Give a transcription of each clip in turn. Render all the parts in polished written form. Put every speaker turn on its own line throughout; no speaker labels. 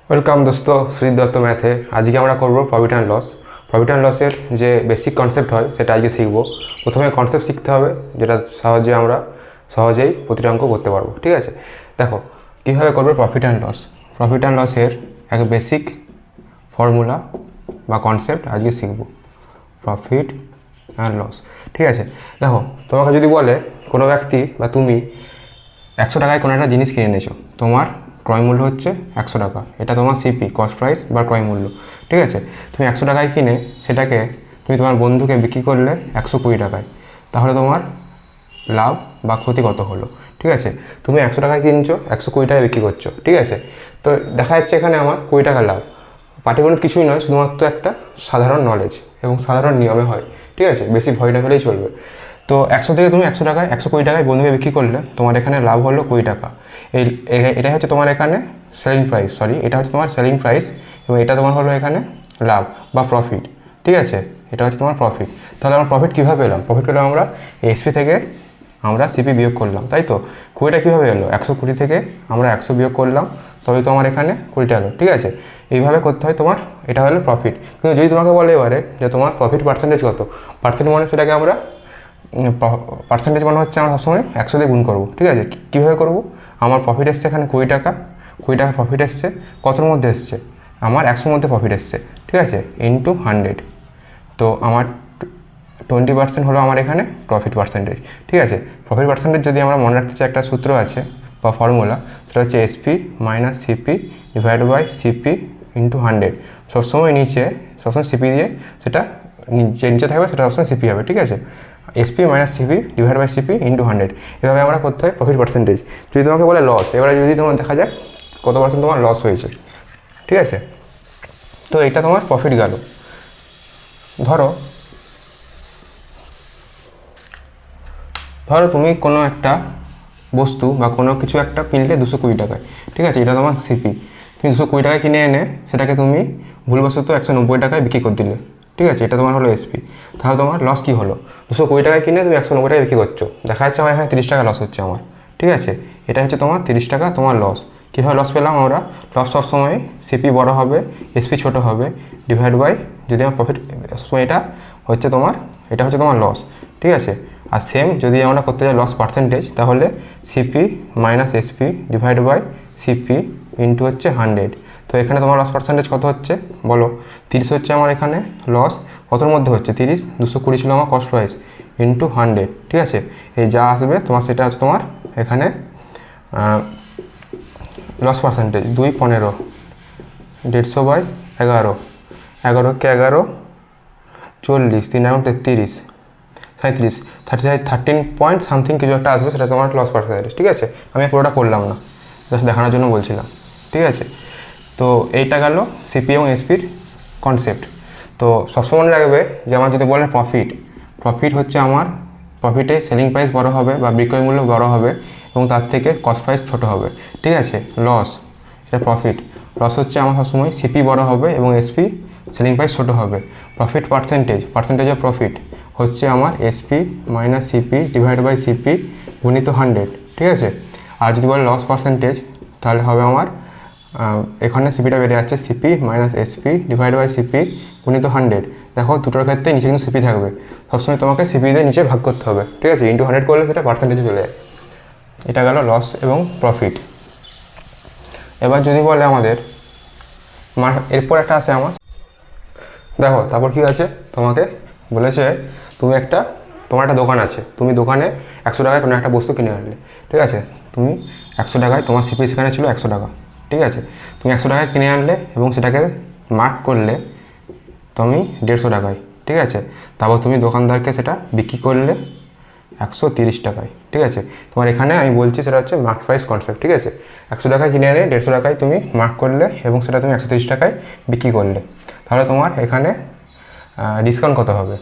Welcome দোস্ত, শ্রী দত্ত ম্যাথে। আজকে আমরা করব profit and loss. Profit and লসের যে বেসিক কনসেপ্ট হয় সেটা আজকে শিখব। প্রথমে কনসেপ্ট শিখতে হবে, যেটা আমরা সহজেই প্রতিটা অঙ্ক করতে পারবো। ঠিক আছে, দেখো কীভাবে করবে profit and loss. Profit and লসের এক বেসিক ফর্মুলা বা কনসেপ্ট আজকে শিখব, প্রফিট অ্যান্ড লস। ঠিক আছে, দেখো তোমাকে যদি বলে কোনো ব্যক্তি বা তুমি 100 টাকায় কোনো একটা জিনিস কিনে এনেছো, তোমার ক্রয় মূল্য হচ্ছে 100 টাকা, এটা তোমার সিপি, কস্ট প্রাইস বা ক্রয় মূল্য। ঠিক আছে, তুমি 100 টাকায় কিনে সেটাকে তুমি তোমার বন্ধুকে বিক্রি করলে 120 টাকায়, তাহলে তোমার লাভ বা ক্ষতি কত হলো? ঠিক আছে, তুমি 100 টাকায় কিনছো, 120 টাকায় বিক্রি করছো। ঠিক আছে, তো দেখা যাচ্ছে এখানে আমার 20 টাকা লাভ। পাটিগণিত কিছুই নয়, শুধুমাত্র একটা সাধারণ নলেজ এবং সাধারণ নিয়মে হয়। ঠিক আছে, বেশি ভয় না পেলেই চলবে। তো 100 থেকে তুমি 100 টাকায় 120 টাকায় বন্ধুকে বিক্রি করলে তোমার এখানে লাভ হলো 20 টাকা। এটাই হচ্ছে তোমার এখানে সেলিং প্রাইস, এটা হচ্ছে তোমার সেলিং প্রাইস, এবং এটা তোমার হলো এখানে লাভ বা প্রফিট। ঠিক আছে, এটা হচ্ছে তোমার প্রফিট। তাহলে আমরা প্রফিট কীভাবে পেলাম? প্রফিট পেলাম আমরা এসপি থেকে আমরা সিপি বিয়োগ করলাম, তাই তো। 20টা কীভাবে এলো? 120 থেকে আমরা 100 বিয়োগ করলাম, তবে তো আমার এখানে 20টা এলো। ঠিক আছে, এইভাবে করতে হয় তোমার, এটা হলো প্রফিট। কিন্তু যদি তোমাকে বলে এবারে যে তোমার প্রফিট পার্সেন্টেজ কত, পার্সেন্ট মানে সেটাকে আমরা পার্সেন্টেজ মানে হচ্ছে আমরা সবসময় 100 দিয়ে গুণ করবো। ঠিক আছে, কীভাবে করবো? আমার প্রফিট এসছে এখানে 20 টাকা, 20 টাকা প্রফিট এসছে, কতর মধ্যে এসছে? আমার 100 মধ্যে প্রফিট এসছে। ঠিক আছে, ইন্টু 100, তো আমার 20% হলো আমার এখানে প্রফিট পার্সেন্টেজ। ঠিক আছে, প্রফিট পার্সেন্টেজ যদি আমরা মনে রাখতে চাই, একটা সূত্র আছে বা ফর্মুলা, সেটা হচ্ছে SP minus CP divide by CP into 100। সবসময় সবসময় সিপি দিয়ে সেটা নিচে থাকবে, সেটা সবসময় সিপি হবে। ঠিক আছে, SP minus CP divide by CP into 100, এভাবে আমরা করতে হয় প্রফিট পার্সেন্টেজ। যদি তোমাকে বলে লস, এবারে যদি তোমার দেখা যায় কত পার্সেন্ট তোমার লস হয়েছে। ঠিক আছে, তো এটা তোমার প্রফিট গেল। ধরো তুমি কোনো একটা বস্তু বা কোনো কিছু একটা কিনলে 220 টাকায়। ঠিক আছে, এটা তোমার সিপি। তুমি 220 টাকায় কিনে এনে সেটাকে তুমি ভুলবশত 190 টাকায় বিক্রি করে দিলে। ঠিক আছে, এটা তোমার হলো এসপি। তাহলে তোমার লস কী হলো? 220 টাকায় কিনে তুমি 190 টাকায় বিক্রি করছো, দেখা যাচ্ছে আমার এখানে 30 টাকা লস হচ্ছে আমার। ঠিক আছে, এটা হচ্ছে তোমার 30 টাকা তোমার লস। কীভাবে লস পেলাম আমরা? লস সবসময় সিপি বড় হবে, এসপি ছোট হবে, ডিভাইড বাই, যদি আমার প্রফিট সবসময় এটা হচ্ছে তোমার লস। ঠিক আছে, আর সেম যদি আমরা করতে যাই লস পার্সেন্টেজ, তাহলে CP minus SP divide by CP into হচ্ছে 100। তো এখানে তোমার লস পার্সেন্টেজ কত হচ্ছে বলো? 30 হচ্ছে আমার এখানে লস। কতর মধ্যে হচ্ছে? 30, 220 ছিল আমার কস্ট প্রাইস, ইন্টু 100। ঠিক আছে, এই যা আসবে তোমার সেটা হচ্ছে তোমার এখানে লস পার্সেন্টেজ। 2 15, 150 বাই 11, 11 কে 11, 40, 3 এবং 33, 37, 13 পয়েন্ট সামথিং কিছু একটা আসবে, সেটা তোমার লস পার্সেন্টেজ। ঠিক আছে, আমি পুরোটা করলাম না, জাস্ট দেখানোর জন্য বলছিলাম। ঠিক আছে, তো এইটা গেল সিপি এবং এসপির কনসেপ্ট। তো সবসময় মনে রাখবে যে আমার যদি বলে প্রফিট হচ্ছে আমার প্রফিটে সেলিং প্রাইস বড় হবে বা বিক্রয় মূল্য বড় হবে এবং তার থেকে কস্ট প্রাইস ছোট হবে। ঠিক আছে, লস এটা প্রফিট। লস হচ্ছে আমার সবসময় সিপি বড় হবে এবং এসপি সেলিং প্রাইস ছোটো হবে। প্রফিট পার্সেন্টেজ অফ প্রফিট হচ্ছে আমার SP minus CP divide by CP গুণিত 100। ঠিক আছে, আর যদি বলে লস পার্সেন্টেজ, তাহলে হবে আমার এখানে সিপিটা বেড়ে যাচ্ছে, CP minus SP divide by CP গুণিত 100। দেখো দুটোর ক্ষেত্রে নিচে কিন্তু সিপি থাকবে, সবসময় তোমাকে সিপি দিয়ে নিচে ভাগ করতে হবে। ঠিক আছে, ইন্টু 100 করলে সেটা পার্সেন্টেজে চলে যায়। এটা গেল লস এবং প্রফিট। এবার যদি বলে আমাদের এরপর একটা আছে আমার, দেখো তারপর কী আছে, তোমাকে বলেছে তোমার একটা দোকান আছে, তুমি দোকানে 100 টাকায় কোনো একটা বস্তু কিনে আনলে। ঠিক আছে, তুমি 100 টাকায়, তোমার সিপি সেখানে ছিল 100 টাকা। ঠিক আছে, তুমি 100 টাকায় কিনে আনলে এবং সেটাকে মার্ক করলে তুমি 150 টাকায়। ঠিক আছে, তারপর তুমি দোকানদারকে সেটা বিক্রি করলে 130 টাকায়। ঠিক আছে, তোমার এখানে আমি বলছি সেটা হচ্ছে মার্ক প্রাইস কনসেপ্ট। ঠিক আছে, 100 টাকায় কিনে এনে 150 টাকায় তুমি মার্ক করলে এবং সেটা তুমি 130 টাকায় বিক্রি করলে, তাহলে তোমার এখানে ডিসকাউন্ট কত হবে?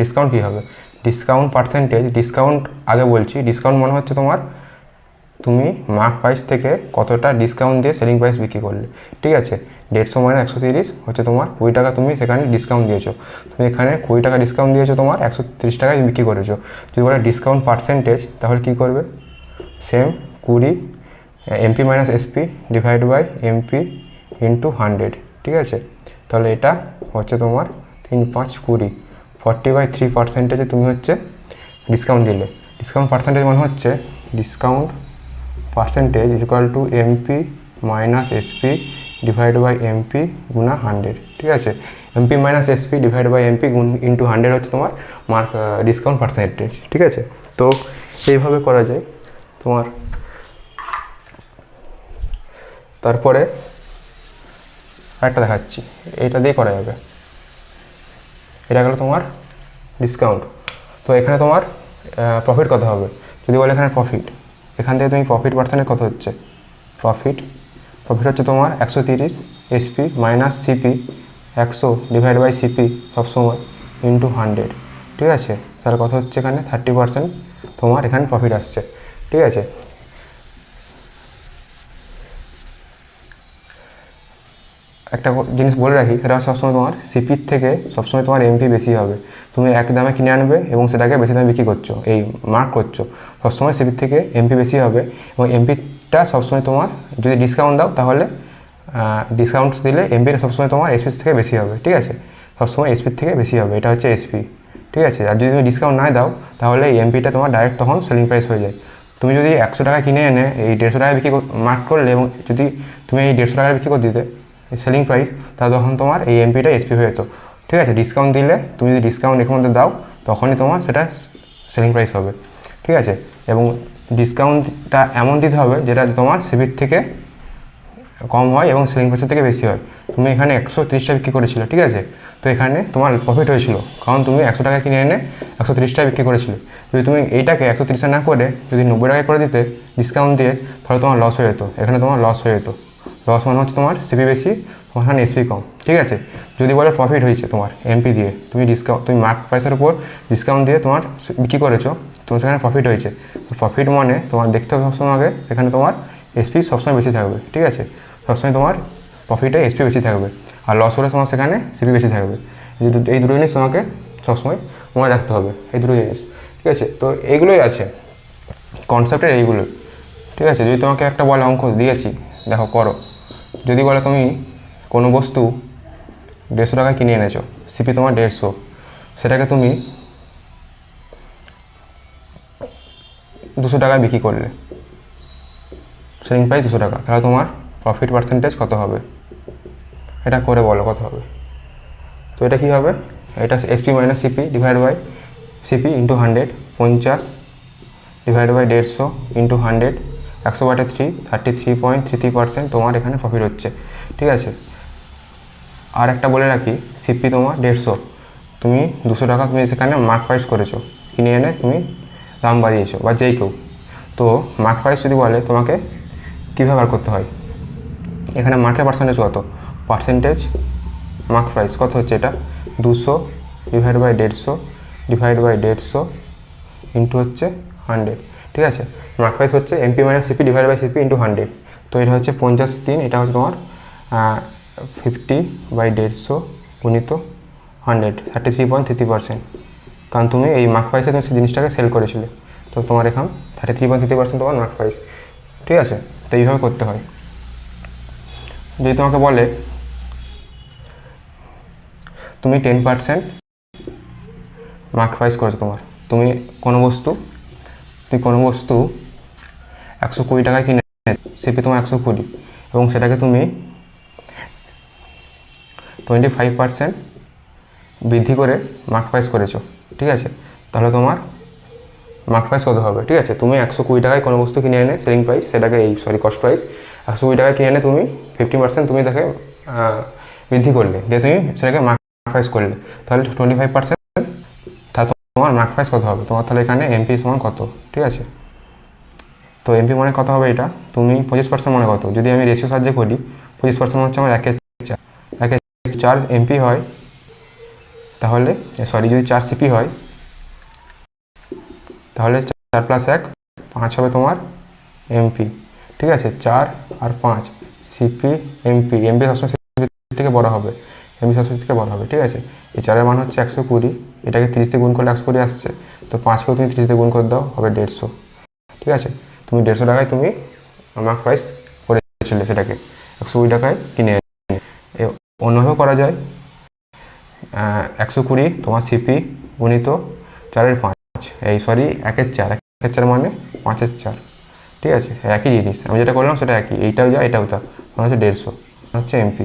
ডিসকাউন্ট কী হবে? ডিসকাউন্ট পার্সেন্টেজ, ডিসকাউন্ট আগে বলছি। ডিসকাউন্ট মনে হচ্ছে তুমি মার্ক প্রাইস থেকে কতটা ডিসকাউন্ট দিয়ে সেলিং প্রাইস বিক্রি করলে। ঠিক আছে, 150 মাইনাস 130 হচ্ছে তোমার 20 টাকা তুমি সেখানে ডিসকাউন্ট দিয়েছো। তুমি এখানে 20 টাকা ডিসকাউন্ট দিয়েছো, তোমার 130 টাকায় বিক্রি করেছো। যদি বলে ডিসকাউন্ট পার্সেন্টেজ, তাহলে কী করবে? Same 20 MP minus SP divide by MP into 100, ঠিক আছে। তাহলে এটা হচ্ছে তোমার 3 5 20, 40/3%-এ তুমি হচ্ছে ডিসকাউন্ট দিলে। ডিসকাউন্ট পার্সেন্টেজ মানে হচ্ছে discount percentage is equal to MP minus SP divide by MP গুণা 100, ঠিক আছে। MP minus SP divide by MP into 100 হচ্ছে তোমার ডিসকাউন্ট পার্সেন্টেজ, ঠিক আছে। তো এইভাবে করা যায় তোমার। তারপরে আরেকটা দেখাচ্ছি, এটা দিয়ে করা যাবে। এটা গেলো তোমার ডিসকাউন্ট। তো এখানে তোমার প্রফিট কত হবে, যদি বলে এখানে প্রফিট, এখান থেকে তুমি প্রফিট পার্সেন্টেজ কত হচ্ছে, প্রফিট হচ্ছে তোমার 130 SP minus CP, 100 divide by CP সবসময় ইন্টু 100, ঠিক আছে। তাহলে কত হচ্ছে এখানে 30% তোমার এখানে প্রফিট আসছে, ঠিক আছে। একটা জিনিস বলে রাখি, সেটা সবসময় তোমার সিপির থেকে সবসময় তোমার এমপি বেশি হবে। তুমি এক দামে কিনে আনবে এবং সেটাকে বেশি দামে বিক্রি করছো, এই মার্ক করছো, সবসময় সিপির থেকে এমপি বেশি হবে। এবং এমপিটা সবসময় তোমার যদি ডিসকাউন্ট দাও, তাহলে ডিসকাউন্ট দিলে এমপিটা সবসময় তোমার এসপির থেকে বেশি হবে, ঠিক আছে। সবসময় এসপির থেকে বেশি হবে, এটা হচ্ছে এসপি, ঠিক আছে। আর যদি তুমি ডিসকাউন্ট না দাও, তাহলে এই এমপিটা তোমার ডাইরেক্ট তখন সেলিং প্রাইস হয়ে যায়। তুমি যদি 100 টাকা কিনে এনে এই 150 টাকায় বিক্রি মার্ক করলে, এবং যদি তুমি এই 150 টাকায় বিক্রি করে দিতে সেলিং প্রাইস, তাহলে তখন তোমার এই এমপিটা এসপি হয়ে যেত, ঠিক আছে। ডিসকাউন্ট দিলে, তুমি যদি ডিসকাউন্ট এর মধ্যে দাও, তখনই তোমার সেটা সেলিং প্রাইস হবে, ঠিক আছে। এবং ডিসকাউন্টটা এমন দিতে হবে যেটা তোমার সিপির থেকে কম হয় এবং সেলিং প্রাইসের থেকে বেশি হয়। তুমি এখানে 130 টাকা বিক্রি করেছিলে, ঠিক আছে। তো এখানে তোমার প্রফিট হয়েছিল, কারণ তুমি 100 টাকা কিনে এনে 130 টাকা বিক্রি করেছিলে। যদি তুমি এইটাকে 130 না করে যদি 90 টাকায় করে দিতে ডিসকাউন্ট দিয়ে, তাহলে তোমার লস হয়ে যেত, এখানে তোমার লস হয়ে যেত। লস মানে হচ্ছে তোমার সিপি বেশি, তোমার এখানে এসপি কম, ঠিক আছে। যদি বলে প্রফিট হয়েছে তোমার এমপি দিয়ে, তুমি মার্ক প্রাইসের উপর ডিসকাউন্ট দিয়ে তোমার বিক্রি করেছো, তোমার সেখানে প্রফিট হয়েছে। তো প্রফিট মানে তোমার দেখতে হবে সবসময় আগে, সেখানে তোমার এসপি সবসময় বেশি থাকবে, ঠিক আছে। সবসময় তোমার প্রফিটে এসপি বেশি থাকবে, আর লস হলে তোমার সেখানে সিপি বেশি থাকবে। এই দুটো জিনিস তোমাকে সবসময় মনে রাখতে হবে, এই দুটো জিনিস, ঠিক আছে। তো এইগুলোই আছে কনসেপ্টের, এইগুলোই, ঠিক আছে। যদি তোমাকে একটা বলে অঙ্ক দিয়েছি, দেখো করো। যদি বলে তুমি কোনো বস্তু 150 টাকায় কিনে এনেছো, সিপি তোমার 150, সেটাকে তুমি 200 টাকায় বিক্রি করলে, সেলিং প্রাইস 200 টাকা, তাহলে তোমার প্রফিট পার্সেন্টেজ কত হবে, এটা করে বলো কত হবে। তো এটা কী হবে, এটা SP minus CP divide by CP into 100, 50 divide by 150 into 100, 100/3, 33.33% তোমার এখানে প্রফিট হচ্ছে, ঠিক আছে। আর একটা বলে রাখি, সিপি তোমার 150, তুমি 200 টাকা তুমি সেখানে মার্ক প্রাইস করেছো, কিনে এনে তুমি দাম বাড়িয়েছো, বা যেই কেউ। তো মার্ক প্রাইস যদি বলে তোমাকে কীভাবে বার করতে হয়, এখানে মার্কের পার্সেন্টেজ কত, পার্সেন্টেজ মার্ক প্রাইস কত হচ্ছে, এটা 200 divide by 150 divide by 150 into হচ্ছে 100, ঠিক আছে। মার্ক প্রাইস হচ্ছে MP minus CP divide by CP into 100। তো এটা হচ্ছে 50/3, এটা হচ্ছে তোমার 50/150 গুণিত 100, 33.33%। কারণ তুমি এই মার্ক প্রাইসে তুমি সেই জিনিসটাকে সেল করেছিলে, তো তোমার এখানে 33.33% তোমার মার্ক প্রাইস, ঠিক আছে। তো এইভাবে করতে হয়। যদি তোমাকে বলে তুমি 10% মার্ক প্রাইস করেছো, তুমি কোনো বস্তু 120 টাকায় কিনে, সিপি তোমার 120, এবং সেটাকে তুমি 25% বৃদ্ধি করে মার্ক প্রাইস করেছো, ঠিক আছে। তাহলে তোমার মার্ক প্রাইস কত হবে, ঠিক আছে। তুমি 120 টাকায় কোনো বস্তু কিনে এনে সেলিং প্রাইস, সেটাকে কস্ট প্রাইস 120 টাকায় কিনে এনে তুমি 50% তুমি তাকে বৃদ্ধি করলে, দিয়ে তুমি সেটাকে মার্ক প্রাইস করলে, তাহলে 25%, তাহলে তোমার মার্ক প্রাইস কত হবে তোমার, তাহলে এখানে এমপি সমান কত, ঠিক আছে। তো এমপি মানে কত হবে, এটা তুমি 25% মানে কত, যদি আমি রেশিও সাহায্যে করি, 25% হচ্ছে আমার 1/4 এমপি হয়, তাহলে যদি 4 সিপি হয়, তাহলে 4 + 1 5 হবে তোমার এমপি, ঠিক আছে। 4 আর 5 সিপি এমপি, এমপি সবসময় সিপি থেকে বড় হবে, এমপি সবসময় থেকে বড় হবে, ঠিক আছে। এই 4-এর মান হচ্ছে 120, এটাকে 30 দিয়ে গুণ করলে 120 আসছে, তো 5কেও তুমি 30 দিয়ে গুণ করে দাও, হবে 150, ঠিক আছে। তুমি 150 টাকায় তুমি মার্ক প্রাইস করেছিলে সেটাকে, 120 টাকায় কিনে এনে। অন্যভাবে করা যায়, 120 তোমার সিপি গুণিত 4/5, এই সরি 1/4, 1/4 মানে 5/4, ঠিক আছে, একই জিনিস। আমি যেটা করলাম সেটা একই, এইটাও যা এটাও তা, মানে হচ্ছে 150 হচ্ছে এমপি।